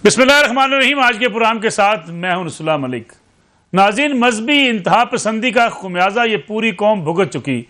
बिस्मिल्लाहिर्रहमानिर्रहीम। आज के प्रोग्राम के साथ मैं हूं रसूलुल्लाह मलिक। नाज़रीन, मजहबी इंतहा पसंदी का खुमियाजा ये पूरी कौम भुगत चुकी,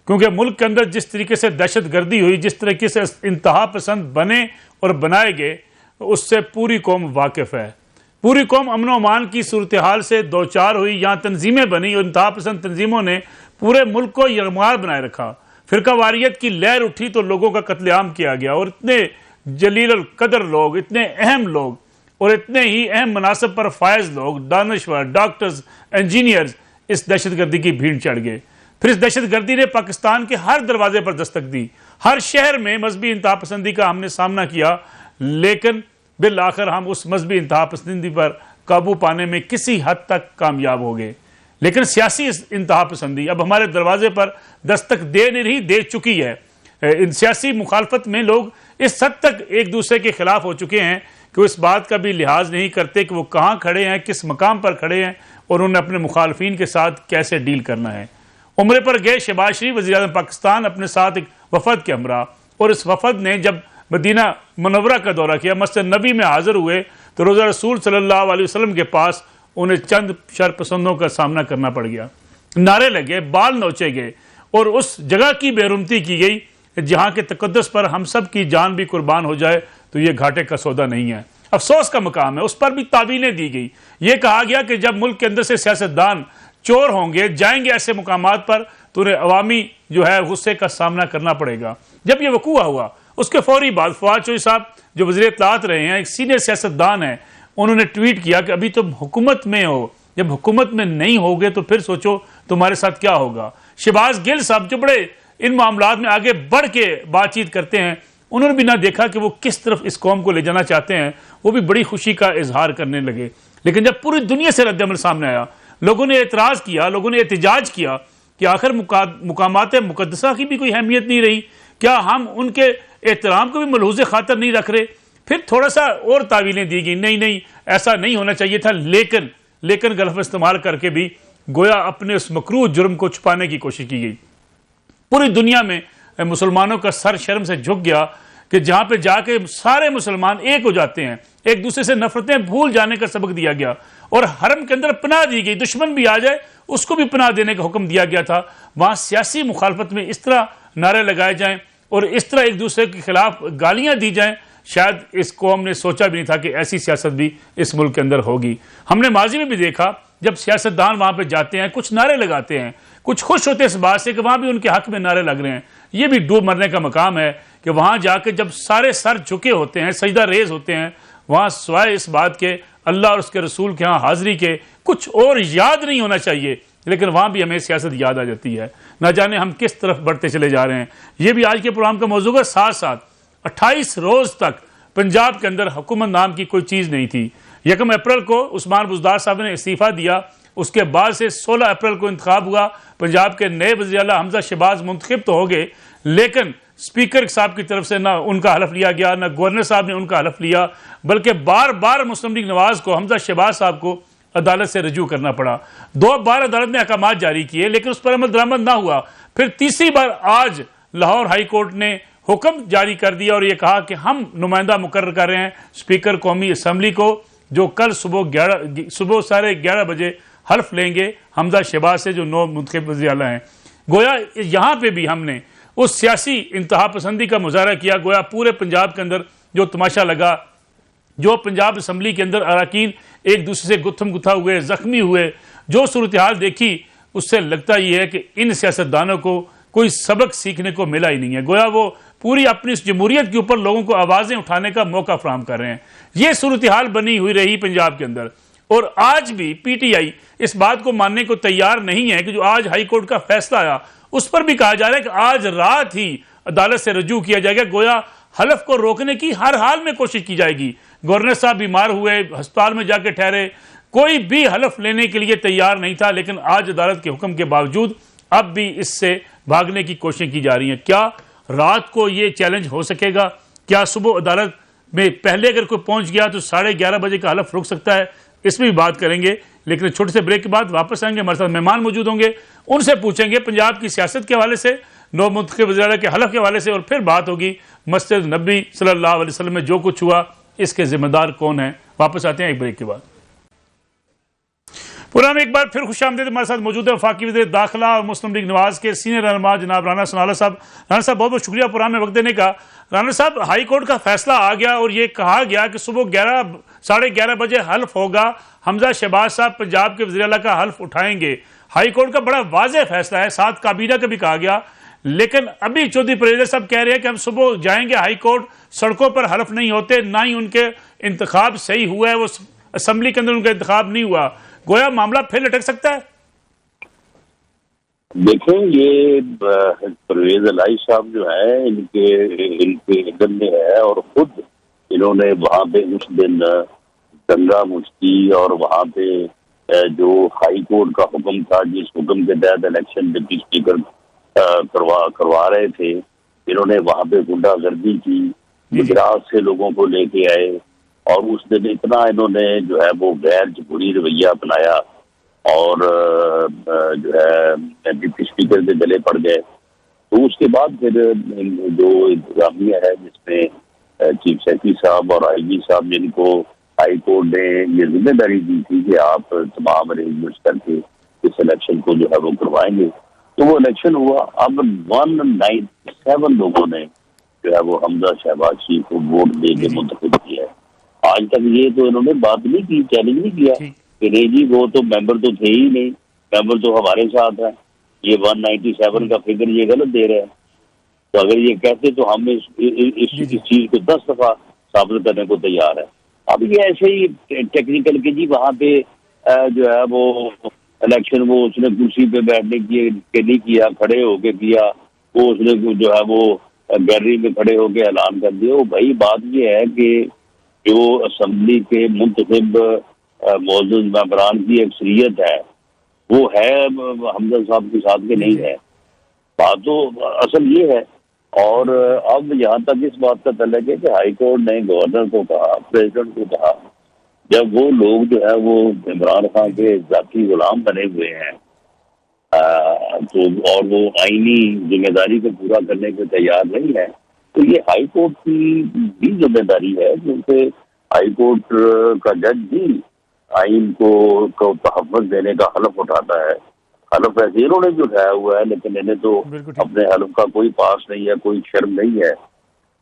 क्योंकि मुल्क के अंदर जिस तरीके से दहशत गर्दी हुई, जिस तरीके से इंतहा पसंद बने और बनाए गए, उससे पूरी कौम वाकिफ़ है। पूरी कौम अमन व अमान की सूरत हाल से दो चार हुई। यहाँ तंजीमें बनी और इंतहा पसंद तंजीमों ने पूरे मुल्क को यरमार बनाए रखा। फिरका वारियत की लहर उठी तो लोगों का कत्लेआम किया गया और इतने जलील कदर लोग, इतने अहम लोग और इतने ही अहम मनासब पर फायज लोग, दानश्वर, डॉक्टर्स, इंजीनियर्स इस दहशत गर्दी की भीड़ चढ़ गए। फिर इस दहशत गर्दी ने पाकिस्तान के हर दरवाजे पर दस्तक दी। हर शहर में मजहबी इंतहा पसंदी का हमने सामना किया, लेकिन बिल आखिर हम उस मजहबी इंतहा पसंदी पर काबू पाने में किसी हद तक कामयाब हो गए। लेकिन सियासी इंतहा पसंदी अब हमारे दरवाजे पर दस्तक दे चुकी है। इन सियासी मुखालफत में लोग इस हद तक एक दूसरे के खिलाफ हो चुके हैं कि वो इस बात का भी लिहाज नहीं करते कि वो कहाँ खड़े हैं, किस मकाम पर खड़े हैं और उन्हें अपने मुखालफिन के साथ कैसे डील करना है। उम्रे पर गए शहबाज शरीफ वज़ीर-ए-आज़म पाकिस्तान अपने साथ एक वफद के हमरा, और इस वफद ने जब मदीना मुनव्वरा का दौरा किया, मस्जिद नबी में हाजिर हुए, तो रोज़ा रसूल सल्लल्लाहु अलैहि वसल्लम के पास उन्हें चंद शरपसंदों का सामना करना पड़ गया। नारे लगे, बाल नोचे गए और उस जगह की बेरुमती की गई जहाँ के तकद्दुस पर हम सब की जान भी कुर्बान हो जाए तो ये घाटे का सौदा नहीं है। अफसोस का मकाम है, उस पर भी तावीलें दी गई। ये कहा गया कि जब मुल्क के अंदर से सियासतदान चोर होंगे, जाएंगे ऐसे मुकामात पर, तो उन्हें अवामी जो है गुस्से का सामना करना पड़ेगा। जब ये वकूआ हुआ उसके फौरी बाद फवाद चौधरी साहब जो वज़ीर इत्तलात रहे हैं, एक सीनियर सियासतदान है, उन्होंने ट्वीट किया कि अभी तुम हुकूमत में हो, जब हुकूमत में नहीं होगे तो फिर सोचो तुम्हारे साथ क्या होगा। शहबाज गिल साहब जो बड़े इन मामलात में आगे बढ़ के बातचीत करते हैं, उन्होंने भी ना देखा कि वो किस तरफ इस कौम को ले जाना चाहते हैं, वो भी बड़ी खुशी का इजहार करने लगे। लेकिन जब पूरी दुनिया से रद्द-ए-अमल सामने आया, लोगों ने एतराज़ किया, लोगों ने एहतजाज किया कि आखिर मुकामात मुकद्दसा की भी कोई अहमियत नहीं रही, क्या हम उनके एहतराम को भी मलहूज़ खातर नहीं रख रहे। फिर थोड़ा सा और तावीलें दी गई, नहीं ऐसा नहीं होना चाहिए था, लेकिन गलत इस्तेमाल करके भी गोया अपने उस मकरूह जुर्म को छुपाने की कोशिश की गई। पूरी दुनिया में मुसलमानों का सर शर्म से झुक गया कि जहाँ पे जाके सारे मुसलमान एक हो जाते हैं, एक दूसरे से नफरतें भूल जाने का सबक दिया गया और हरम के अंदर पनाह दी गई। दुश्मन भी आ जाए उसको भी पनाह देने का हुक्म दिया गया था। वहाँ सियासी मुखालफत में इस तरह नारे लगाए जाएं और इस तरह एक दूसरे के खिलाफ गालियाँ दी जाएं, शायद इस कौम ने सोचा भी नहीं था कि ऐसी सियासत भी इस मुल्क के अंदर होगी। हमने माजी में भी देखा, जब सियासतदान वहाँ पर जाते हैं, कुछ नारे लगाते हैं, कुछ खुश होते हैं इस बात से कि वहाँ भी उनके हक में नारे लग रहे हैं। ये भी डूब मरने का मकाम है कि वहाँ जाकर जब सारे सर झुके होते हैं, सजदा रेज होते हैं, वहाँ सिवाय इस बात के अल्लाह और उसके रसूल के यहाँ हाजिरी के कुछ और याद नहीं होना चाहिए, लेकिन वहाँ भी हमें सियासत याद आ जाती है। ना जाने हम किस तरफ बढ़ते चले जा रहे हैं। ये भी आज के प्रोग्राम का मौजू है। साथ साथ 28 रोज़ तक पंजाब के अंदर हुकूमत नाम की कोई चीज़ नहीं थी। 1 अप्रैल को उस्मान बुज़दार साहब ने इस्तीफ़ा दिया, उसके बाद से 16 अप्रैल को इंतखाब हुआ। पंजाब के नए वज़ीर आला हमजा शहबाज मुंतखब तो हो गए, लेकिन स्पीकर साहब की तरफ से ना उनका हलफ लिया गया, ना गवर्नर साहब ने उनका हलफ लिया, बल्कि बार बार मुस्लिम लीग नवाज़ को, हमजा शहबाज साहब को अदालत से रजू करना पड़ा। 2 बार अदालत ने अहकाम जारी किए, लेकिन उस पर अमल दरामद ना हुआ। फिर तीसरी बार आज लाहौर हाई कोर्ट ने हुक्म जारी कर दिया और ये कहा कि हम नुमाइंदा मुकर्रर कर रहे हैं स्पीकर कौमी असम्बली को, जो कल सुबह 11:30 बजे हल्फ लेंगे हमजा शहबाज से, जो 9 मुंतखब वज़ीर आला हैं। गोया यहाँ पे भी हमने उस सियासी इंतहा पसंदी का मुजाहरा किया। गोया पूरे पंजाब के अंदर जो तमाशा लगा, जो पंजाब असम्बली के अंदर अरकान एक दूसरे से गुत्थम गुत्था हुए, जख्मी हुए, जो सूरत हाल देखी, उससे लगता ही है कि इन सियासतदानों को कोई सबक सीखने को मिला ही नहीं है। गोया वो पूरी अपनी इस जमहूरियत के ऊपर लोगों को आवाज़ें उठाने का मौका फराहम कर रहे हैं। ये सूरत हाल बनी हुई रही पंजाब के अंदर, और आज भी पीटीआई इस बात को मानने को तैयार नहीं है कि जो आज हाई कोर्ट का फैसला आया उस पर भी कहा जा रहा है कि आज रात ही अदालत से रजू किया जाएगा। गोया हलफ को रोकने की हर हाल में कोशिश की जाएगी। गवर्नर साहब बीमार हुए, अस्पताल में जाके ठहरे, कोई भी हलफ लेने के लिए तैयार नहीं था, लेकिन आज अदालत के हुक्म के बावजूद अब भी इससे भागने की कोशिश की जा रही है। क्या रात को ये चैलेंज हो सकेगा? क्या सुबह अदालत में पहले अगर कोई पहुंच गया तो 11:30 बजे का हलफ रुक सकता है? इसमें भी बात करेंगे, लेकिन छोटे से ब्रेक के बाद वापस आएंगे। हमारे साथ मेहमान मौजूद होंगे, उनसे पूछेंगे पंजाब की सियासत के हवाले से, 9 मुंतखब वज़ीर आला के हलफ के हवाले से, और फिर बात होगी मस्जिद नबी सल्लल्लाहु अलैहि वसल्लम में जो कुछ हुआ इसके जिम्मेदार कौन है? वापस आते हैं एक ब्रेक के बाद। प्रोग्राम में एक बार फिर खुशामदीद। हमारे साथ मौजूद है वफाकी वज़ीर दाखिला और मुस्लिम लीग नवाज के सीनियर रहनुमा जनाब राना सनाउल्लाह साहब। राना साहब, बहुत बहुत शुक्रिया प्रोग्राम में वक्त देने का। राना साहब, हाई कोर्ट का फैसला आ गया और ये कहा गया कि सुबह 11:30 बजे हल्फ होगा। हमजा शहबाज साहब पंजाब के वज़ीर आला का हल्फ उठाएंगे। हाई कोर्ट का बड़ा वाज़ेह फैसला है, साथ काबीना का भी कहा गया। लेकिन अभी चौधरी परवेज़ साहब कह रहे हैं कि हम सुबह जाएंगे हाई कोर्ट, सड़कों पर हल्फ नहीं होते, ना ही उनके इंतखाब सही हुआ है, वो असम्बली के अंदर उनका इंतखाब नहीं हुआ। गोया मामला फिर लटक सकता है। देखें, ये परवेज इलाही साहब जो है इनके इधर में है और खुद इन्होंने वहां पे उस दिन दंगा मुश्ती और वहां पे जो हाई कोर्ट का हुक्म था, जिस हुक्म के तहत इलेक्शन डिप्टी स्पीकर करवा रहे थे, इन्होंने वहां पे गुंडागर्दी की, गुजरात से लोगों को लेके आए और उस दिन इतना इन्होंने जो है वो गैर जमहूरी रवैया अपनाया और जो है डिप्टी स्पीकर के गले पड़ गए। तो उसके बाद फिर जो इंतजामिया है, जिसमें चीफ सेक्रेटरी साहब और आईजी साहब, जिनको हाई कोर्ट ने ये जिम्मेदारी दी थी कि आप तमाम अरेंजमेंट्स करके इस इलेक्शन को जो है वो करवाएंगे, तो वो इलेक्शन हुआ। अब 197 लोगों ने जो है वो हमजा शहबाज को वोट दे के मुंतखब किया है। आज तक ये तो इन्होंने बात नहीं की, चैलेंज नहीं किया कि नहीं जी वो तो मेंबर तो थे ही नहीं, मेंबर तो हमारे साथ है, ये 197 का फिगर ये गलत दे रहे हैं। तो अगर ये कहते तो हम इस चीज को 10 दफा साबित करने को तैयार है। अब ये ऐसे ही टेक्निकल के जी वहां पे जो है वो इलेक्शन वो उसने कुर्सी पे बैठने के नहीं किया, खड़े होके किया, वो उसने जो है वो गैलरी में खड़े होके ऐलान कर दिया। वो भाई बात ये है कि जो असम्बली के मुंतखब मौजूद मेंबरान की अक्सरियत है वो है हमजा साहब के साथ के नहीं है। बात तो असल ये है। और अब यहाँ तक इस बात का तल्लुक है कि हाई कोर्ट ने गवर्नर को कहा, प्रेसिडेंट को कहा, जब वो लोग जो है वो इमरान खान के जाती गुलाम बने हुए हैं तो और वो आईनी जिम्मेदारी को पूरा करने को तैयार नहीं है, तो ये हाई कोर्ट की भी जिम्मेदारी है, क्योंकि हाई कोर्ट का जज भी आइन को तहफ़्फ़ुज़ देने का हलफ उठाता है। हलफ ऐसे इन्होंने भी उठाया हुआ है, लेकिन इन्हें तो अपने हलफ का कोई पास नहीं है, कोई शर्म नहीं है।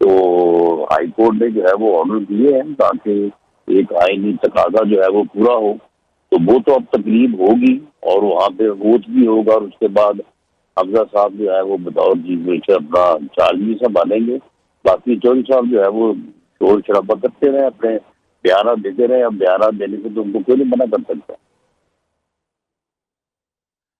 तो हाई कोर्ट ने जो है वो ऑर्डर दिए हैं ताकि एक आईनी तकाजा जो है वो पूरा हो। तो वो तो अब तकरीब होगी और वहाँ पे वोट भी होगा और उसके बाद हमजा साहब जो है वो बतौर चीफ मिनिस्टर अपना चार्ज भी संभालेंगे। बाकी चौधरी साहब जो है वो शोर शराबा करते रहे, अपने बयान देते रहे। अब बयान देने से तो उनको कोई नहीं मना कर सकता।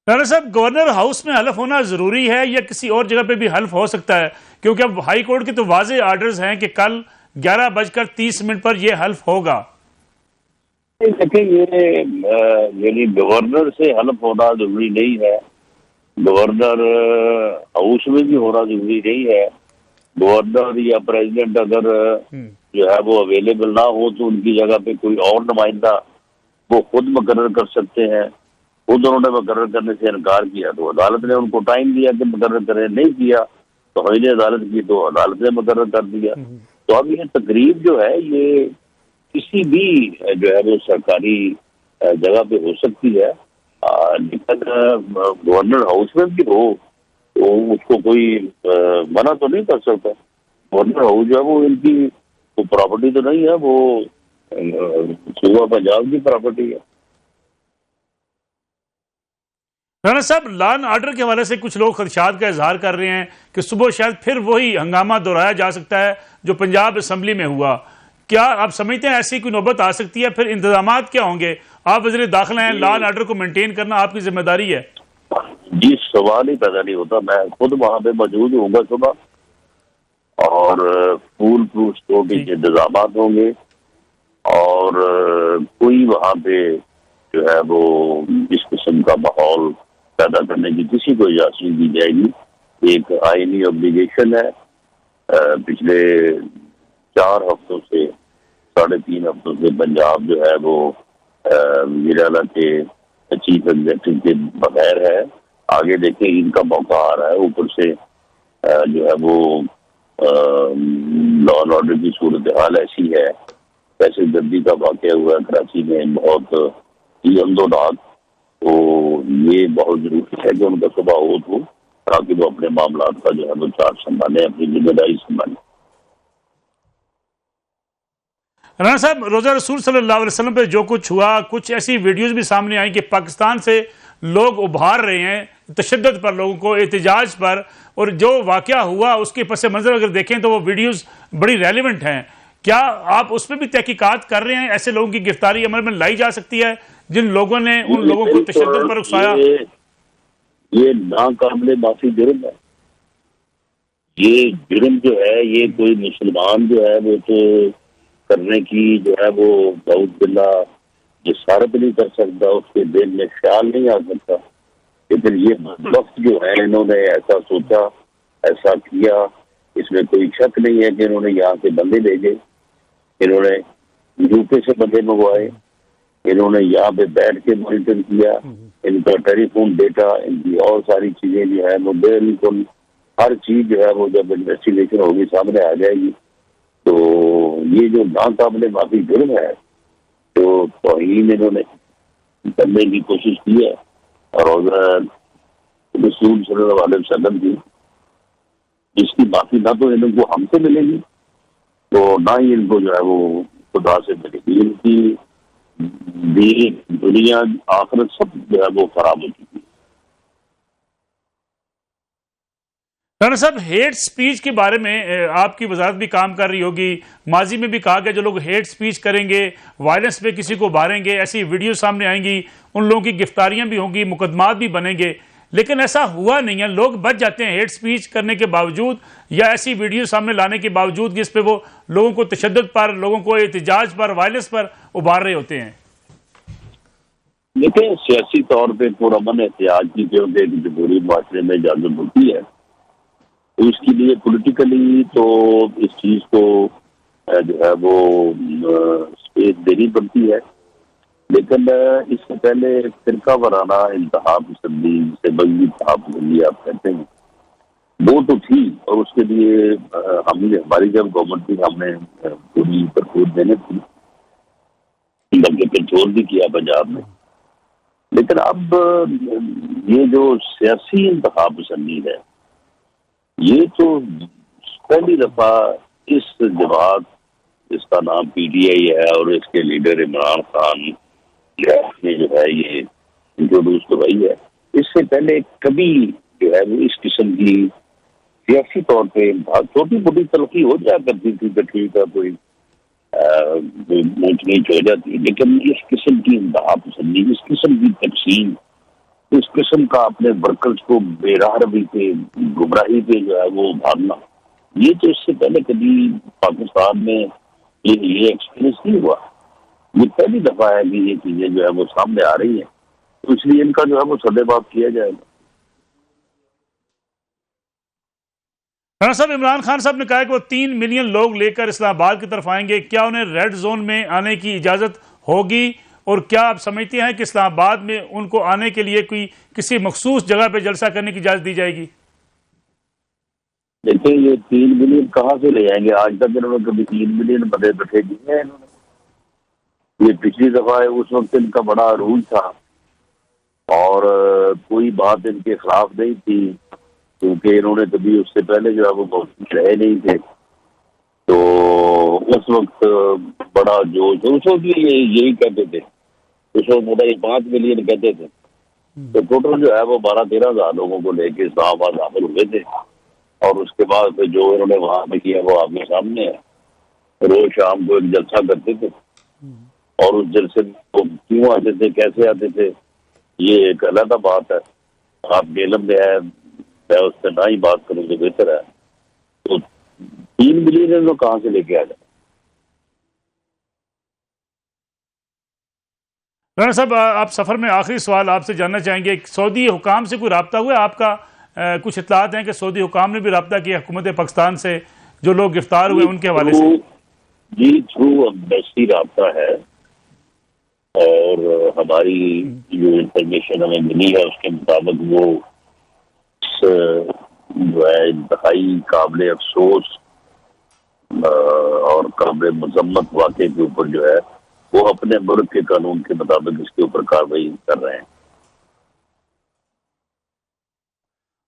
राना साहब, गवर्नर हाउस में हल्फ होना जरूरी है या किसी और जगह पे भी हल्फ हो सकता है? क्योंकि अब हाई कोर्ट के तो वाज़ेह आर्डर्स हैं कि कल 11:30 पर यह हल्फ होगा। देखिए, ये यानी गवर्नर से हल्फ होना जरूरी नहीं है, गवर्नर हाउस में भी होना जरूरी नहीं है। गवर्नर या प्रेसिडेंट अगर जो है वो अवेलेबल ना हो तो उनकी जगह पे कोई और नुमाइंदा वो खुद मुकर्रर कर सकते हैं। खुद उन्होंने मुकर्रर करने से इनकार किया तो अदालत ने उनको टाइम दिया कि मुकर्रर करें, नहीं किया तो हमने अदालत की तो अदालत ने मुकर्रर कर दिया। तो अब ये तकरीब जो है ये किसी भी जो है वो सरकारी जगह पे हो सकती है, लेकिन गवर्नर हाउस में भी हो तो उसको कोई मना तो नहीं कर सकता। गवर्नर हाउस जो है वो इनकी वो प्रॉपर्टी तो नहीं है, वो सूबा पंजाब की प्रॉपर्टी है। राना साहब, लॉ एंड ऑर्डर के हवाले से कुछ लोग खदशात का इजहार कर रहे हैं कि सुबह शायद फिर वही हंगामा दोहराया जा सकता है जो पंजाब असम्बली में हुआ। क्या आप समझते हैं ऐसी कोई नौबत आ सकती है? फिर इंतजामात क्या होंगे? आप वज़ीर दाखिला हैं, लॉ एंड ऑर्डर को मेंटेन करना आपकी जिम्मेदारी है। जी, सवाल ही पैदा नहीं होता। मैं खुद वहां पे मौजूद होऊंगा सुबह और फूल प्रूफ सिक्योरिटी के इंतजाम होंगे और कोई वहां पे जो है वो इस किस्म का माहौल पैदा करने की किसी को इजाजत नहीं दी जाएगी। एक आईनी ऑब्लिगेशन है। पिछले 4 हफ्तों से 3.5 हफ्तों से पंजाब जो है वो वज़ीर आला के चीफ एग्जीक्यूटिव के बगैर है। आगे देखें, इनका मौका आ रहा है। ऊपर से जो है वो लॉ एंड ऑर्डर की सूरत हाल ऐसी है दहशत गर्दी का वाक़या हुआ है कराची में, बहुत ही अंदोनाक। तो ये बहुत जरूरी है कि उनका स्वभाव हो, ताकि वो अपने मामला का जो है वो चार्ज संभालें, अपनी जिम्मेदारी संभालें। राना साहब, रोजा रसूल सल्लल्लाहु अलैहि वसल्लम पे जो कुछ हुआ, कुछ ऐसी वीडियोस भी सामने आई कि पाकिस्तान से लोग उभार रहे हैं तशद्दुद पर, लोगों को एहतजाज पर, और जो वाकया हुआ उसके पस मंजर अगर देखें तो वो वीडियोस बड़ी रेलिवेंट हैं। क्या आप उस पर भी तहकीकात कर रहे हैं? ऐसे लोगों की गिरफ्तारी अमल में लाई जा सकती है जिन लोगों ने उन लोगों को तशद्दुद पर उकसाया? ये नाकाबिले माफी जुर्म है। ये जुर्म जो है, ये कोई मुसलमान जो है वो तो करने की जो है वो बहुत बिल्ला जिसारत नहीं कर सकता, उसके दिल में ख्याल नहीं आ सकता। लेकिन ये वक्त जो है, इन्होंने ऐसा सोचा, ऐसा किया, इसमें कोई शक नहीं है कि इन्होंने यहाँ से बंदे भेजे, इन्होंने यूके से बंदे मंगवाए, इन्होंने यहाँ पे बैठ के मॉनिटर किया, इनका टेलीफोन डेटा, इनकी और सारी चीजें जो है वो बिल्कुल हर चीज जो है वो जब इन्वेस्टिगेशन होगी सामने आ जाएगी। तो ये जो नाकाबिले माफी जुर्म है, तो तौहीन इन्होंने करने की कोशिश की है, और रसूल सल्लल्लाहु अलैहि वसल्लम की इसकी माफी ना तो इनको हमसे मिलेगी, तो ना ही इनको जो है वो खुदा से मिलेगी। इनकी दीन, दुनिया, आखिरत सब जो है वो खराब हो चुकी है। राना साहब, हेट स्पीच के बारे में आपकी वजारत भी काम कर रही होगी। माजी में भी कहा गया जो लोग हेट स्पीच करेंगे, वायलेंस पे किसी को मारेंगे, ऐसी वीडियो सामने आएंगी, उन लोगों की गिरफ्तारियां भी होंगी, मुकदमात भी बनेंगे। लेकिन ऐसा हुआ नहीं है। लोग बच जाते हैं हेट स्पीच करने के बावजूद, या ऐसी वीडियो सामने लाने के बावजूद जिस पे वो लोगों को तशद्दुद पर, लोगों को एहतजाज पर, वायलेंस पर उभार रहे होते हैं। देखिए, सियासी तौर पर पुरअमन एहतियाज की क्योंकि एक जमहूरी माशरे में इजाजत होती है, तो इसके लिए पॉलिटिकली तो इस चीज को जो है वो स्पेस देनी पड़ती है। लेकिन इससे पहले फिरका वाराना इंतहा पसंदी, जिसे मजहबी इंतहा पसंदी आप कहते हैं, वो तो थी, और उसके लिए हमारी जब गवर्नमेंट थी हमने पूरी भरपूर मेहनत की, बल्कि कंट्रोल भी किया पंजाब में। लेकिन अब ये जो सियासी इंतहा पसंदी है, ये तो पहली दफा इस जमात, इसका नाम पीटीआई है और इसके लीडर इमरान खान ने जो है ये इंट्रोड्यूस करवाई है। इससे पहले कभी जो है वो इस किस्म की सियासी तौर पे छोटी मोटी तरक्की हो जाया करती थी, तो ठीक है, कोई ऊंच नीच हो जाती, लेकिन इस किस्म की इंतहा पसंदी, इस किस्म की तकसीम, इस किस्म का अपने वर्कर्स को बेराह रवि पे, गुमराही पे जो है वो भागना, ये तो इससे पहले कभी पाकिस्तान में ये एक्सपीरियंस नहीं हुआ। ये पहली दफा है कि ये चीजें जो है वो सामने आ रही है, तो इसलिए इनका जो है वो सदेबाप किया जाएगा। राना साहब, इमरान खान साहब ने कहा कि वो 3 मिलियन लोग लेकर इस्लामाबाद की तरफ आएंगे। क्या उन्हें रेड जोन में आने की इजाजत होगी? और क्या आप समझते हैं कि इस्लामाबाद में उनको आने के लिए कोई किसी मखसूस जगह पे जलसा करने की इजाजत दी जाएगी? देखिए, ये 3 मिलियन कहाँ से ले आएंगे? आज तक इन्होंने कभी 3 मिलियन बंदे इकट्ठे किए हैं इन्होंने। ये पिछली दफा है, उस वक्त इनका बड़ा रूल था और कोई बात इनके खिलाफ नहीं थी, क्योंकि इन्होंने कभी उससे पहले जो है वो बहुत रहे नहीं थे। तो उस वक्त बड़ा जोश, उस वक्त यही कहते थे, उस वक्त मोटा 5 मिलियन कहते थे। तो टोटल जो है वो 12-13 हजार लोगों को लेके इस्लामाबाद दाखिल हुए थे, और उसके बाद फिर जो इन्होंने वहां पे किया वो आपके सामने है। रोज शाम को एक जलसा करते थे, और उस जलसे को क्यों आते थे, कैसे आते थे, ये एक अलग बात है। आप बेलम में है, मैं उससे ना ही बात करूँ तो बेहतर है। तो 3 मिलियन लोग कहाँ से लेके आ जाए? राना साहब, आप सफर में आखिरी सवाल आपसे जानना चाहेंगे, सऊदी हुकाम से कोई रब्ता हुआ आपका? कुछ इत्तलात हैं कि सऊदी हुकाम ने भी रब्ता किया हुकूमत पाकिस्तान से, जो लोग गिरफ्तार हुए उनके हवाले से? जी, थ्रू एम्बेसी रब्ता है, और हमारी जो इंफॉर्मेशन हमें मिली है उसके मुताबिक वो जो है इंतहाई काबिल अफसोस और काबिल काबिल मजम्मत वाक़े के ऊपर जो है वो अपने मुल्क के कानून के मुताबिक इसके ऊपर कार्रवाई कर रहे हैं।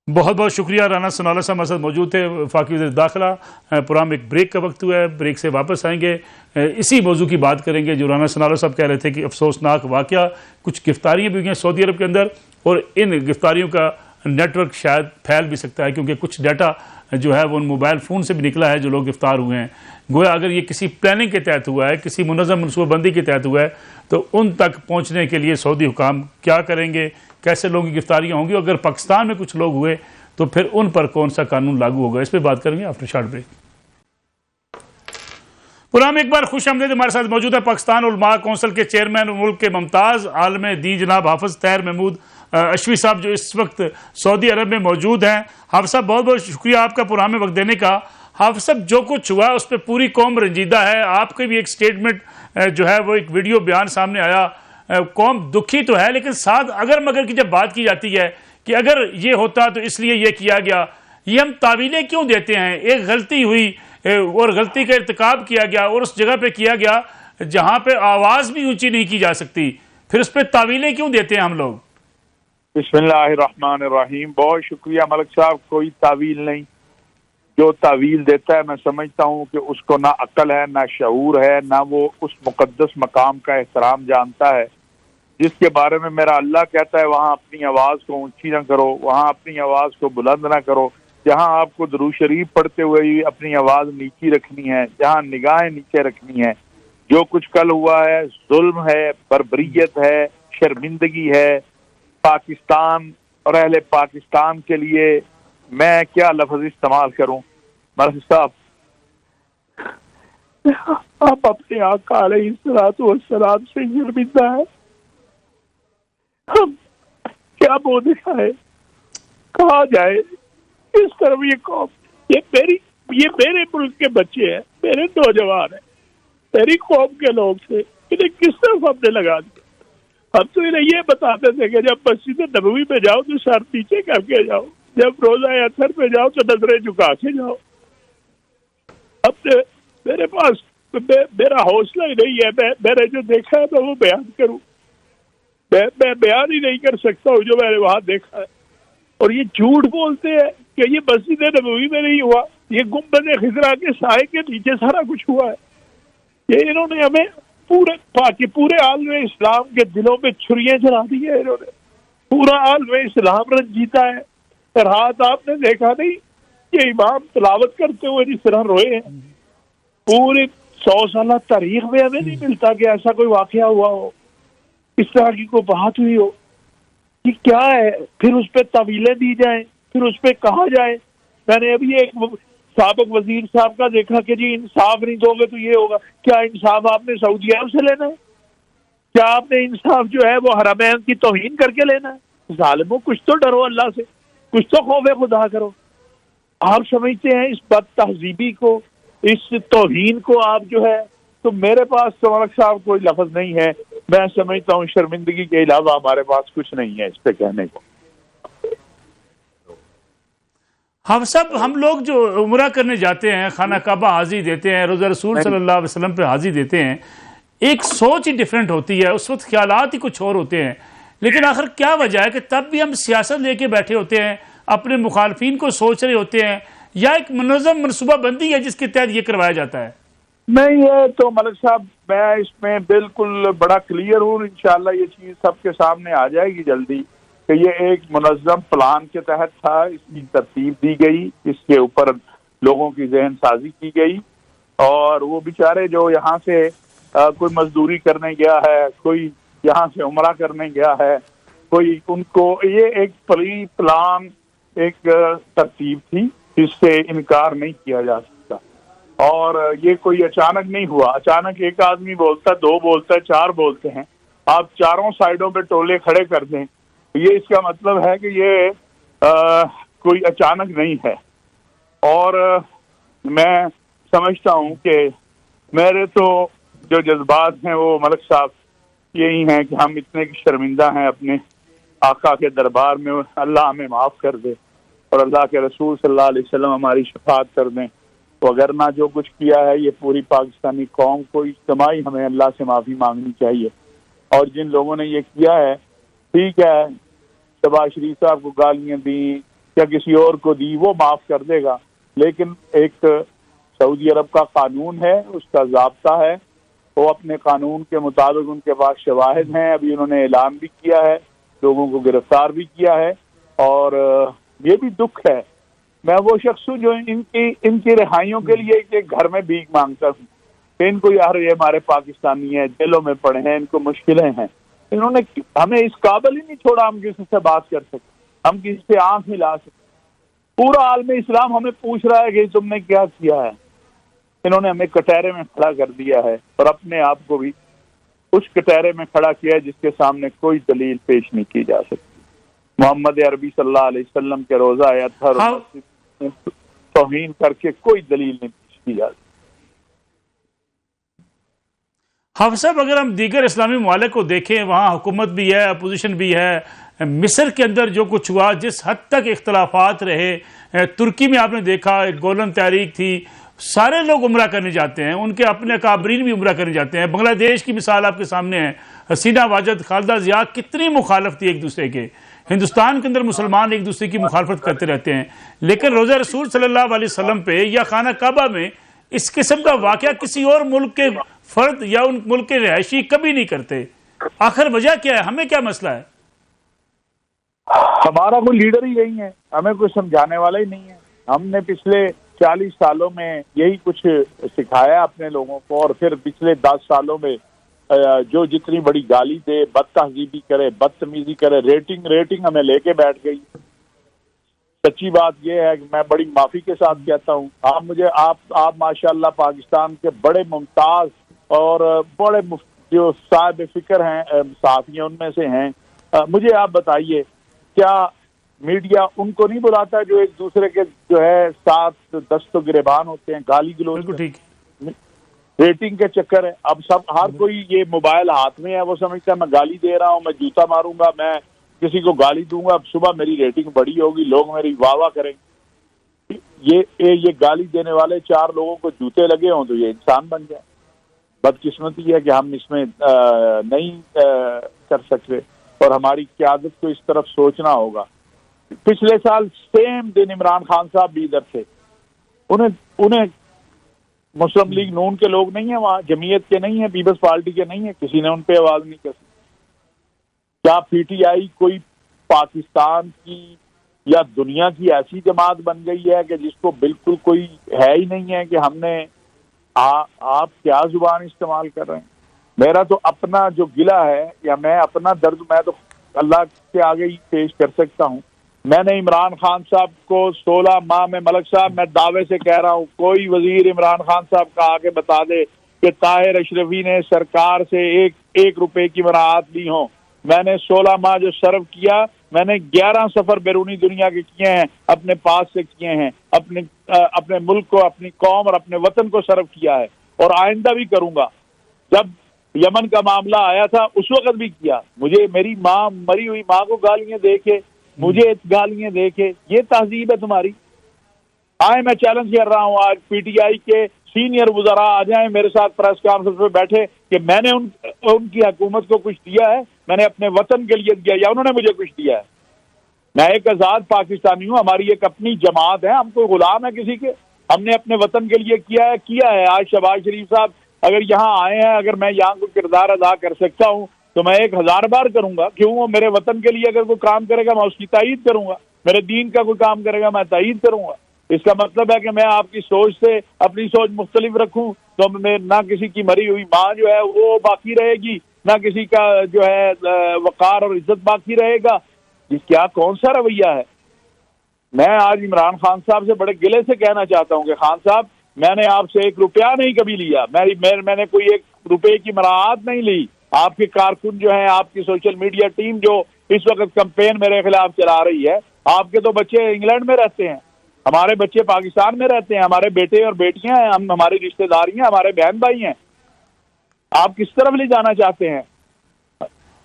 बहुत बहुत शुक्रिया। राना सनाउल्लाह साहब हमारे साथ मौजूद थे, वफाकी वज़ीर दाखिला। प्रोग्राम एक ब्रेक का वक्त हुआ है, ब्रेक से वापस आएंगे, इसी मौजू की बात करेंगे जो राना सनाउल्लाह साहब कह रहे थे कि अफसोसनाक वाक़या, कुछ गिरफ्तारियाँ भी हुई हैं सऊदी अरब के अंदर और इन गिरफ्तारियों का नेटवर्क शायद फैल भी सकता है क्योंकि कुछ डाटा जो है वो उन मोबाइल फ़ोन से भी निकला है जो लोग गिरफ्तार हुए हैं। गोया अगर ये किसी प्लानिंग के तहत हुआ है, किसी मुनज़्ज़म मनसूबाबंदी के तहत हुआ है, तो उन तक पहुँचने के लिए सऊदी हुकाम क्या करेंगे, कैसे लोगों की गिरफ्तारियाँ होंगी, अगर पाकिस्तान में कुछ लोग हुए तो फिर उन पर कौन सा कानून लागू होगा, इस पर बात करेंगे आफ्टर शॉर्ट ब्रेक। पुराम एक बार खुश आमदीद, हमारे साथ मौजूद है पाकिस्तान उलमा कौंसिल के चेयरमैन मुल्क के मुमताज़ आलम दीन जनाब हाफिज तैर महमूद अशवी साहब जो इस वक्त सऊदी अरब में मौजूद हैं। हाफिज साहब बहुत बहुत शुक्रिया आपका प्रोग्राम में वक्त देने का। हाफिज साहब जो कुछ हुआ उस पर पूरी कौम रंजीदा है, आपके भी एक स्टेटमेंट जो है वो एक वीडियो बयान सामने आया, कौम दुखी तो है लेकिन साथ अगर मगर की जब बात की जाती है कि अगर ये होता तो इसलिए ये किया गया, ये हम तावीलें क्यों देते हैं? एक गलती हुई और गलती का इर्तिकाब किया गया और उस जगह पे किया गया जहां पे आवाज़ भी ऊंची नहीं की जा सकती, फिर उस पर तावीलें क्यों देते हैं हम लोग? बिस्मिल्लाहिर्रहमानिर्रहीम। बहुत शुक्रिया मलिक साहब। कोई तावील नहीं, जो तावील देता है मैं समझता हूँ कि उसको ना अक्ल है, ना शऊर है, ना वो उस मुकद्दस मकाम का एहतराम जानता है जिसके बारे में मेरा अल्लाह कहता है वहाँ अपनी आवाज़ को ऊंची ना करो, वहाँ अपनी आवाज़ को बुलंद ना करो। जहाँ आपको दुरूद शरीफ पढ़ते हुए ही अपनी आवाज़ नीची रखनी है, जहाँ निगाहें नीचे रखनी है। जो कुछ कल हुआ है जुल्म है, बर्बरियत है, शर्मिंदगी है पाकिस्तान और अहले पाकिस्तान के लिए। मैं क्या लफ्ज़ इस्तेमाल करूं मलिक साहब, आप अपने आका अलैहिस्सलातु वस्सलाम से शर्मिंदा है। हम क्या बोल दिखाए, कहा जाए इस तरफ ये कौम, ये मेरे मुल्क के बच्चे हैं, मेरे नौजवान हैं, मेरी कौम के लोग थे, इन्हें किस तरफ हमने लगा दिया। हम तो इन्हें ये बताते थे कि जब मस्जिद नबवी में जाओ तो सर नीचे करके जाओ, जब रोजा असर पे जाओ तो नजरें झुका के जाओ। अब मेरे पास मेरा हौसला ही नहीं है, मैंने जो देखा है मैं वो बयान करूं। मैं बयान ही नहीं कर सकता हूँ जो मैंने वहां देखा है। और ये झूठ बोलते हैं कि ये मस्जिद नबवी में नहीं हुआ, ये गुंबद खिजरा के साए के नीचे सारा कुछ हुआ है। ये इन्होंने हमें पूरे आलम इस्लाम के दिलों में छुरियां चला दी है। इन्होंने पूरा आलम इस्लाम रंजीता है। रात आपने देखा नहीं कि इमाम तलावत करते हुए जिस तरह रोए हैं, पूरी 100 साल तारीख में हमें नहीं मिलता कि ऐसा कोई वाकया हुआ हो, इस तरह की कोई बात हुई हो। कि क्या है, फिर उस पर तवीलें दी जाए, फिर उस पर कहा जाए। मैंने अभी एक साबिक वजीर साहब का देखा कि जी इंसाफ नहीं दोगे तो ये होगा। क्या इंसाफ आपने सऊदी अरब से लेना है? क्या आपने इंसाफ जो है वो हरमैन की तौहीन करके लेना है? जालिमों, कुछ तो डरो अल्लाह से, कुछ तो खौफ खुदा करो। आप समझते हैं इस बद तहजीबी को, इस तौहीन को आप जो है, तो मेरे पास तो मलिक साहब कोई लफ्ज नहीं है। मैं समझता हूँ शर्मिंदगी के अलावा हमारे पास कुछ नहीं है इस पे कहने को। हम सब हम लोग जो उम्रा करने जाते हैं, खाना काबा हाजी देते हैं, रोज़ा रसूल सल्लल्लाहु अलैहि वसल्लम पे हाजी देते हैं, एक सोच ही डिफरेंट होती है, उस वक्त ख्यालात ही कुछ और होते हैं। लेकिन आखिर क्या वजह है कि तब भी हम सियासत लेके बैठे होते हैं, अपने मुखालफिन को सोच रहे होते हैं, या एक मुनज़्ज़म मनसूबाबंदी है जिसके तहत ये करवाया जाता है? नहीं, ये तो मलिक साहब मैं इसमें बिल्कुल बड़ा क्लियर हूँ। इंशाल्लाह ये चीज़ सबके सामने आ जाएगी जल्दी कि ये एक मुनज़्ज़म प्लान के तहत था, इसकी तरतीब दी गई, इसके ऊपर लोगों की जहन साजी की गई। और वो बेचारे जो यहाँ से कोई मजदूरी करने गया है, कोई यहाँ से उमरा करने गया है, कोई, उनको ये एक प्री प्लान एक तरतीब थी, इससे इनकार नहीं किया जा सकता। और ये कोई अचानक नहीं हुआ। अचानक एक आदमी बोलता है, 2 बोलता है, 4 बोलते हैं, आप चारों साइडों पे टोले खड़े कर दें, ये इसका मतलब है कि ये कोई अचानक नहीं है। और मैं समझता हूँ कि मेरे तो जो जज्बात हैं वो मलिक साहब यही हैं कि हम इतने की शर्मिंदा हैं अपने आका के दरबार में, अल्लाह हमें माफ़ कर दे और अल्लाह के रसूल सल्लल्लाहु अलैहि वसल्लम हमारी शफाअत कर दें। वगरना जो कुछ किया है ये पूरी पाकिस्तानी कौम को इज्तिमाई हमें अल्लाह से माफ़ी मांगनी चाहिए। और जिन लोगों ने ये किया है, ठीक है, शहबाज शरीफ साहब को गालियाँ दी या किसी और को दी, वो माफ़ कर देगा, लेकिन एक सऊदी अरब का कानून है, उसका ज़ाब्ता है, वो अपने कानून के मुताबिक उनके पास शवाहिद हैं। अभी उन्होंने ऐलान भी किया है, लोगों को गिरफ्तार भी किया है। और ये भी दुख है, मैं वो शख्स हूँ जो इनकी रिहाइयों के लिए एक घर में भीख मांगता हूँ। इनको यार ये हमारे पाकिस्तानी हैं, जेलों में पड़े हैं, इनको मुश्किलें हैं, इन्होंने हमें इस काबिल ही नहीं छोड़ा हम किसी से बात कर सके, हम किसी से आंख मिला सके। पूरा आलम इस्लाम हमें पूछ रहा है कि तुमने क्या किया है। इन्होंने हमें कटहरे में खड़ा कर दिया है और अपने आप को भी उस कटहरे में खड़ा किया है जिसके सामने कोई दलील पेश नहीं की जा सकती। मोहम्मद अरबी सल्लल्लाहु अलैहि वसल्लम के रोजा अतहर तौहीन करके कोई दलील नहीं पेश की जा सकती। हाफिज साहब, अगर हम दीगर इस्लामी ममालिक को देखें, वहाँ हुकूमत भी है, अपोजिशन भी है। मिस्र के अंदर जो कुछ हुआ, जिस हद तक इख्तलाफात रहे, तुर्की में आपने देखा एक गोलन तहरीक थी, सारे लोग उम्रा करने जाते हैं, उनके अपने काबरीन भी उम्रा करने जाते हैं। बांग्लादेश की मिसाल आपके सामने है, हसीना वाजद, खालिदा जिया, कितनी मुखालफ थी एक दूसरे के। हिंदुस्तान के अंदर मुसलमान एक दूसरे की मुखालफत करते रहते हैं, लेकिन रोज़ा रसूल सल्लल्लाहु अलैहि वसल्लम पे या खाना काबा में इस किस्म का वाक़या किसी और मुल्क के फर्द या उन मुल्क के रहायशी कभी नहीं करते। आखिर वजह क्या है? हमें क्या मसला है? हमारा कोई लीडर ही नहीं है, हमें कोई समझाने वाला ही नहीं है। हमने पिछले 40 सालों में यही कुछ सिखाया अपने लोगों को, और फिर पिछले 10 सालों में जो जितनी बड़ी गाली दे, बदतहजीबी करे, बदतमीजी करे, रेटिंग हमें लेके बैठ गई। सच्ची बात यह है कि मैं बड़ी माफी के साथ कहता हूँ, आप माशाल्लाह पाकिस्तान के बड़े मुमताज और बड़े जो साहिब फिक्र हैं साथी उनमें से हैं। मुझे आप बताइए, क्या मीडिया उनको नहीं बुलाता जो एक दूसरे के जो है साथ दस्तो गिरेबान होते हैं, गाली गलौज, ठीक, रेटिंग के चक्कर है। अब सब हर कोई ये मोबाइल हाथ में है, वो समझता है मैं गाली दे रहा हूँ, मैं जूता मारूंगा, मैं किसी को गाली दूंगा, अब सुबह मेरी रेटिंग बड़ी होगी, लोग मेरी वाह वाह करेंगे। ये गाली देने वाले 4 लोगों को जूते लगे हों तो ये इंसान बन जाए। बदकिस्मती है कि हम इसमें नहीं कर सकते, और हमारी क़यादत को इस तरफ सोचना होगा। पिछले साल सेम दिन इमरान खान साहब भी इधर थे, उन्हें मुस्लिम लीग नून के लोग नहीं है, वहां जमीयत के नहीं है, पीपल्स पार्टी के नहीं है, किसी ने उन पे आवाज नहीं कसी। क्या पीटीआई कोई पाकिस्तान की या दुनिया की ऐसी जमात बन गई है कि जिसको बिल्कुल कोई है ही नहीं है कि हमने आप क्या जुबान इस्तेमाल कर रहे हैं। मेरा तो अपना जो गिला है या मैं अपना दर्द मैं तो अल्लाह के आगे ही पेश कर सकता हूँ। मैंने इमरान खान साहब को 16 माह में, मलक साहब मैं दावे से कह रहा हूँ, कोई वजीर इमरान खान साहब का आके बता दे कि ताहिर अशरफी ने सरकार से एक रुपए की मराहत ली हो। मैंने 16 माह जो सर्व किया, मैंने 11 सफर बैरूनी दुनिया के किए हैं, अपने पास से किए हैं, अपने मुल्क को, अपनी कौम और अपने वतन को सर्व किया है, और आइंदा भी करूंगा। जब यमन का मामला आया था उस वक्त भी किया। मुझे मेरी माँ, मरी हुई माँ को गालियां देके, मुझे गालियां देके, ये तहजीब है तुम्हारी? आए, मैं चैलेंज कर रहा हूँ, आज पीटीआई के सीनियर वज़रा आ जाएं मेरे साथ प्रेस कॉन्फ्रेंस पे बैठे कि मैंने उनकी हुकूमत को कुछ दिया है, मैंने अपने वतन के लिए दिया या उन्होंने मुझे कुछ दिया है। मैं एक आजाद पाकिस्तानी हूँ, हमारी एक अपनी जमात है, हम कोई गुलाम है किसी के? हमने अपने वतन के लिए किया है। आज शहबाज शरीफ साहब अगर यहाँ आए हैं, अगर मैं यहाँ कोई किरदार अदा कर सकता हूँ तो मैं 1000 बार करूंगा। क्यों? वो मेरे वतन के लिए अगर कोई काम करेगा मैं उसकी तायीद करूंगा, मेरे दीन का कोई काम करेगा मैं तायीद करूंगा। इसका मतलब है कि मैं आपकी सोच से अपनी सोच मुख्तलिफ रखूं तो मैं ना किसी की मरी हुई माँ जो है वो बाकी रहेगी, ना किसी का जो है वकार और इज्जत बाकी रहेगा। ये क्या कौन सा रवैया है? मैं आज इमरान खान साहब से बड़े गिले से कहना चाहता हूँ कि खान साहब, मैंने आपसे 1 रुपया नहीं कभी लिया, मैंने कोई 1 रुपए की मराहत नहीं ली। आपके कारकुन जो है, आपकी सोशल मीडिया टीम जो इस वक्त कैंपेन मेरे खिलाफ चला रही है, आपके तो बच्चे इंग्लैंड में रहते हैं, हमारे बच्चे पाकिस्तान में रहते हैं, हमारे बेटे और बेटियां हैं, हम हमारी रिश्तेदारियां, हमारे बहन भाई हैं। आप किस तरफ ले जाना चाहते हैं?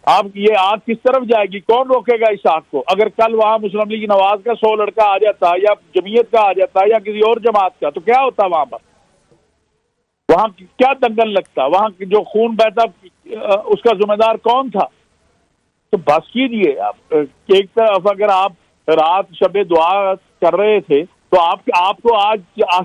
आप ये आग किस तरफ जाएगी, कौन रोकेगा इस आग को? अगर कल वहां मुस्लिम लीग नवाज का 100 लड़का आ जाता या जमीयत का आ जाता या किसी और जमात का, तो क्या होता वहां पर? वहां क्या दंगल लगता? वहां जो खून बहता उसका जिम्मेदार कौन था? तो बस कीजिए आप। एक तरफ अगर आप रात शबे दुआ कर रहे थे तो आपको आज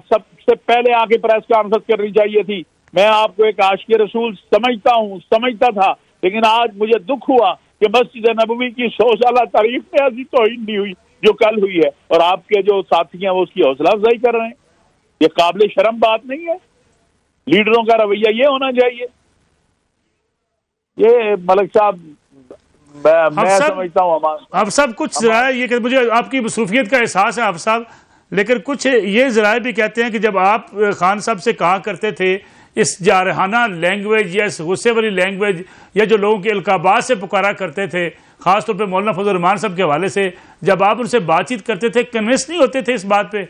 सबसे पहले आके प्रेस कॉन्फ्रेंस करनी चाहिए थी। मैं आपको एक आशिक रसूल समझता था, लेकिन आज मुझे दुख हुआ कि मस्जिद नबवी की 100 साला तारीफ में ऐसी तौहीन नहीं हुई जो कल हुई है, और आपके जो साथी हैं वो उसकी हौसला अफजाई कर रहे हैं। ये काबिल शर्म बात नहीं है। लीडरों का रवैया ये होना चाहिए। ये मलिक साहब, मैं समझता हूँ अब सब कुछ जराए ये कि मुझे आपकी मसरूफियत का एहसास है आप साहब, लेकिन कुछ ये जराए भी कहते हैं कि जब आप खान साहब से कहा करते थे इस जारहाना लैंग्वेज या इस गुस्से वाली लैंग्वेज या जो लोगों के अलकाबात से पुकारा करते थे, खासतौर पे मौलाना फजल रहमान साहब के हवाले से, जब आप उनसे बातचीत करते थे कन्विंस नहीं होते थे इस बात पे?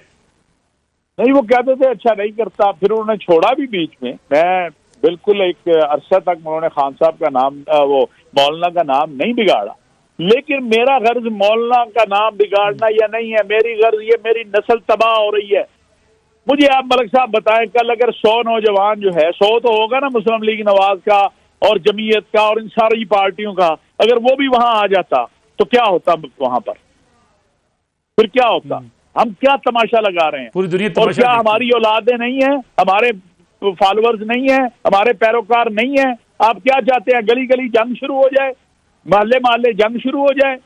नहीं, वो कहते थे अच्छा नहीं करता, फिर उन्होंने छोड़ा भी बीच में। मैं बिल्कुल एक अरसा तक उन्होंने खान साहब का नाम वो मौलाना का नाम नहीं बिगाड़ा, लेकिन मेरा गर्ज मौलाना का नाम बिगाड़ना या नहीं है। मेरी गर्ज ये मेरी नस्ल तबाह हो रही है। मुझे आप मलिक साहब बताएं, कल अगर 100 नौजवान जो है, 100 तो होगा ना मुस्लिम लीग नवाज का और जमीयत का और इन सारी पार्टियों का, अगर वो भी वहां आ जाता तो क्या होता वहां पर? फिर क्या होता? हम क्या तमाशा लगा रहे हैं? पूरी दुनिया और क्या हमारी औलादें नहीं है, हमारे फॉलोअर्स नहीं है, हमारे पैरोकार नहीं है? आप क्या चाहते हैं? गली गली जंग शुरू हो जाए, मोहल्ले मोहल्ले जंग शुरू हो जाए?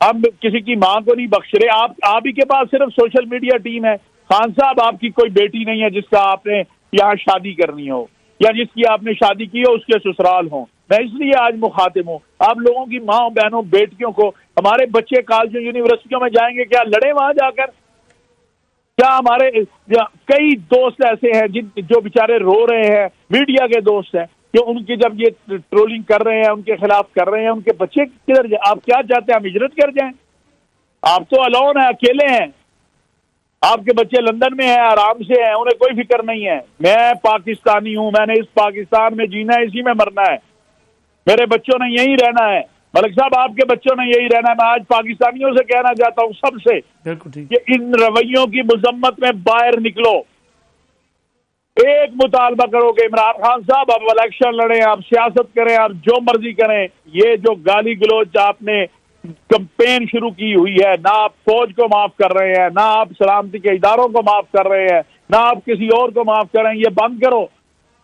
हम किसी की मां को नहीं बख्श रहे। आप ही के पास सिर्फ सोशल मीडिया टीम है। खान साहब, आपकी कोई बेटी नहीं है जिसका आपने यहाँ शादी करनी हो, या जिसकी आपने शादी की हो उसके ससुराल हो। मैं इसलिए आज मुखातिब हूँ आप लोगों की माँ बहनों बेटियों को। हमारे बच्चे कॉलेजों यूनिवर्सिटियों में जाएंगे, क्या लड़े वहां जाकर? क्या हमारे कई दोस्त ऐसे हैं जो बेचारे रो रहे हैं, मीडिया के दोस्त हैं, कि उनकी जब ये ट्रोलिंग कर रहे हैं, उनके खिलाफ कर रहे हैं, उनके बच्चे किधर जाए? आप क्या चाहते हैं हम हिजरत कर जाएं? आप तो अलोन है, अकेले हैं। आपके बच्चे लंदन में हैं, आराम से हैं, उन्हें कोई फिक्र नहीं है। मैं पाकिस्तानी हूं, मैंने इस पाकिस्तान में जीना है, इसी में मरना है। मेरे बच्चों ने यहीं रहना है। मलिक साहब, आपके बच्चों ने यही रहना है। मैं आज पाकिस्तानियों से कहना चाहता हूं सबसे कि इन रवैयों की मुजम्मत में बाहर निकलो। एक मुतालबा करो कि इमरान खान साहब आप इलेक्शन लड़ें, आप सियासत करें, आप जो मर्जी करें। ये जो गाली गलोच आपने कैंपेन शुरू की हुई है, ना आप फौज को माफ कर रहे हैं, ना आप सलामती के इदारों को माफ कर रहे हैं, ना आप किसी और को माफ कर रहे हैं, ये बंद करो।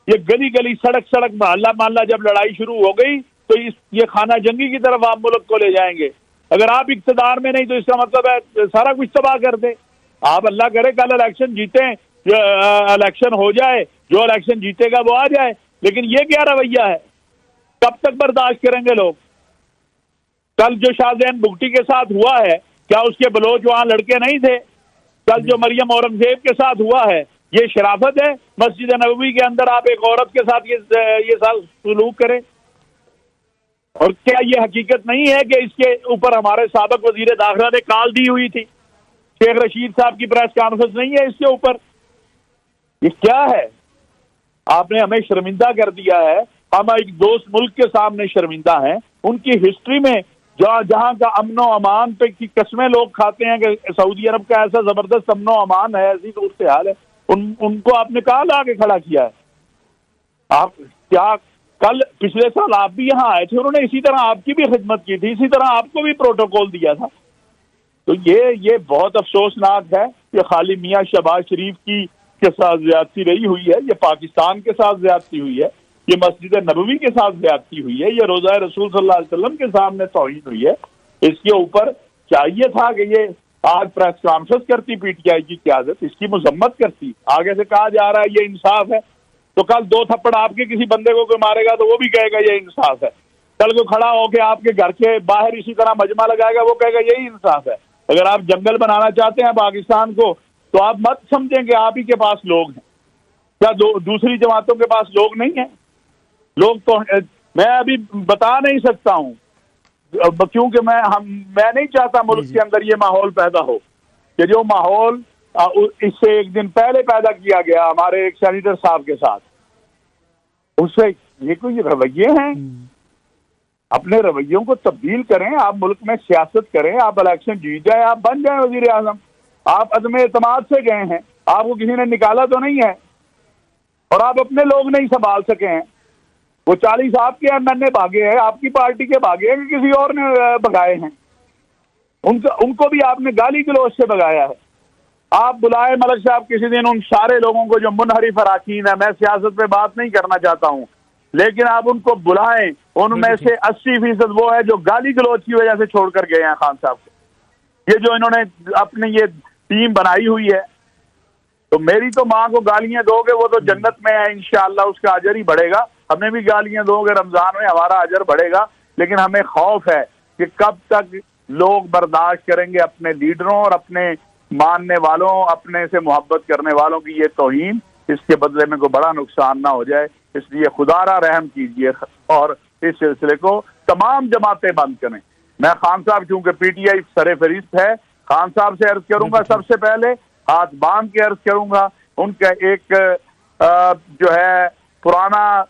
ये गली गली सड़क सड़क मोहल्ला मोहल्ला जब लड़ाई शुरू हो गई तो ये खाना जंगी की तरफ आप मुल्क को ले जाएंगे। अगर आप इक्तदार में नहीं तो इसका मतलब है सारा कुछ तबाह कर दे। आप अल्लाह करे कल इलेक्शन जीते, इलेक्शन हो जाए, जो इलेक्शन जीतेगा वो आ जाए, लेकिन ये क्या रवैया है? कब तक बर्दाश्त करेंगे लोग? कल जो शाहजैन बुगटी के साथ हुआ है, क्या उसके बलोच वहां लड़के नहीं थे? कल जो मरियम औरंगजेब के साथ हुआ है, ये शराफत है? मस्जिद नबवी के अंदर आप एक औरत के साथ ये सलूक करें? और क्या ये हकीकत नहीं है कि इसके ऊपर हमारे साबिक वजीर दाखिला ने कॉल दी हुई थी? शेख रशीद साहब की प्रेस कॉन्फ्रेंस नहीं है इसके ऊपर? ये क्या है? आपने हमें शर्मिंदा कर दिया है। हम एक दोस्त मुल्क के सामने शर्मिंदा हैं। उनकी हिस्ट्री में जहां का अमनो अमान पे की कस्में लोग खाते हैं कि सऊदी अरब का ऐसा जबरदस्त अमनो अमान है, ऐसी सूरत हाल है, उनको आपने कहाँ ला के खड़ा किया है? आप क्या कल पिछले साल आप भी यहाँ आए थे, उन्होंने इसी तरह आपकी भी खिदमत की थी, इसी तरह आपको भी प्रोटोकॉल दिया था। तो ये बहुत अफसोसनाक है कि खाली मियाँ शहबाज शरीफ की के साथ ज्यादती रही हुई है, ये पाकिस्तान के साथ ज्यादती हुई है, ये मस्जिद नबवी के साथ ज्यादती हुई है, ये रोज़ा रसूल सल्लल्लाहु अलैहि वसल्लम के सामने तौहीन हुई है। इसके ऊपर चाहिए था कि ये आज प्रेस कॉन्फ्रेंस करती पीटीआई की क़यादत, इसकी मजम्मत करती। आगे से कहा जा रहा है ये इंसाफ है, तो कल 2 थप्पड़ आपके किसी बंदे को कोई मारेगा तो वो भी कहेगा ये इंसाफ है। कल को खड़ा होकर आपके घर के बाहर इसी तरह मजमा लगाएगा, वो कहेगा यही इंसाफ है। अगर आप जंगल बनाना चाहते हैं पाकिस्तान को, तो आप मत समझें कि आप ही के पास लोग हैं। क्या दूसरी जमातों के पास लोग नहीं है? लोग तो मैं अभी बता नहीं सकता हूं, क्योंकि मैं नहीं चाहता मुल्क के अंदर ये माहौल पैदा हो कि जो माहौल इससे एक दिन पहले पैदा किया गया हमारे एक सेनेटर साहब के साथ, उससे ये कोई रवैये हैं। अपने रवैयों को तब्दील करें, आप मुल्क में सियासत करें, आप इलेक्शन जीत जाए, आप बन जाए वजीर आजम। आप अदम एतमाद से गए हैं, आपको किसी ने निकाला तो नहीं है, और आप अपने लोग नहीं संभाल सके हैं। वो 40 आपके एमएनए भागे हैं, आपकी पार्टी के भागे हैं कि किसी और ने भगाए हैं? उनको भी आपने गाली गलौज से भगाया है। आप बुलाए मलिक साहब किसी दिन उन सारे लोगों को जो मुनहरिफ अराकीन है, मैं सियासत पे बात नहीं करना चाहता हूं, लेकिन आप उनको बुलाएं, उनमें से 80% वो है जो गाली गलौज की वजह से छोड़कर गए हैं खान साहब को। ये जो इन्होंने अपनी ये टीम बनाई हुई है, तो मेरी तो माँ को गालियां दोगे वो तो जन्नत में है इंशाअल्लाह, उसका अजर ही बढ़ेगा। हमें भी गालियां दोगे रमजान में, हमारा अजर बढ़ेगा। लेकिन हमें खौफ है कि कब तक लोग बर्दाश्त करेंगे अपने लीडरों और अपने मानने वालों, अपने से मोहब्बत करने वालों की ये तौहीन। इसके बदले में कोई बड़ा नुकसान ना हो जाए, इसलिए खुदारा रहम कीजिए और इस सिलसिले को तमाम जमातें बंद करें। मैं खान साहब चूंकि पीटीआई सरे फरिश्त है, खान साहब से अर्ज करूंगा, सबसे पहले हाथ बांध के अर्ज करूंगा, उनका एक जो है पुराना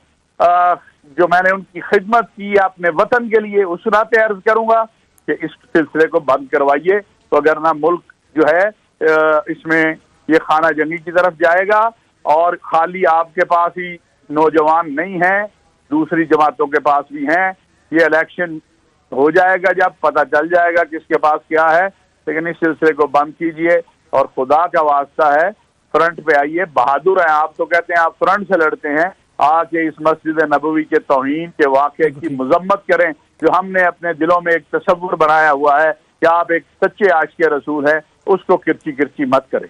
जो मैंने उनकी खिदमत की अपने वतन के लिए, उस नाते अर्ज करूंगा कि इस सिलसिले को बंद करवाइए, तो अगर ना मुल्क जो है इसमें ये खाना जंगी की तरफ जाएगा। और खाली आपके पास ही नौजवान नहीं है, दूसरी जमातों के पास भी हैं। ये इलेक्शन हो जाएगा जब पता चल जाएगा किसके पास क्या है, लेकिन इस सिलसिले को बंद कीजिए और खुदा का वास्ता है फ्रंट पे आइए। बहादुर हैं आप, तो कहते हैं आप फ्रंट से लड़ते हैं, आके इस मस्जिद नबवी के तौहीन के वाक़े की मजम्मत करें जो हमने अपने दिलों में एक तसव्वुर बनाया हुआ है कि आप एक सच्चे आशिक़े रसूल हैं, उसको किरची किरची मत करें।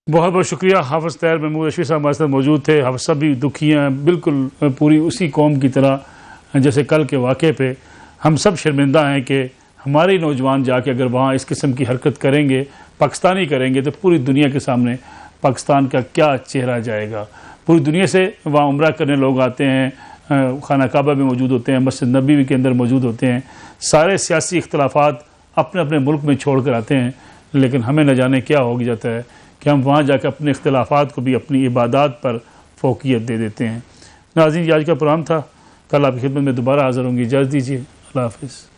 बहुत बहुत शुक्रिया। हाफ़िज़ तैयर महमूद अशवी साहब हमारे साथ मौजूद थे। हम सब भी दुखी हैं, बिल्कुल पूरी उसी कौम की तरह जैसे कल के वाक़े पे हम सब शर्मिंदा हैं कि हमारे नौजवान जाके अगर वहाँ इस किस्म की हरकत करेंगे, पाकिस्तानी करेंगे, तो पूरी दुनिया के सामने पाकिस्तान का क्या चेहरा जाएगा। पूरी दुनिया से वहाँ उम्रा करने लोग आते हैं, खाना काबा में मौजूद होते हैं, मस्जिद नबवी के अंदर मौजूद होते हैं, सारे सियासी इख्तलाफात अपने अपने मुल्क में छोड़ कर आते हैं। लेकिन हमें न जाने क्या हो जाता है कि हम वहाँ जाकर अपने इख्तलाफात को भी अपनी इबादत पर फोकियत दे देते हैं। नाज़रीन, आज का प्रोग्राम था, कल आपकी खिदमत में दोबारा हाज़िर होंगी। इजाज़त दीजिए, अल्लाह हाफ़िज़।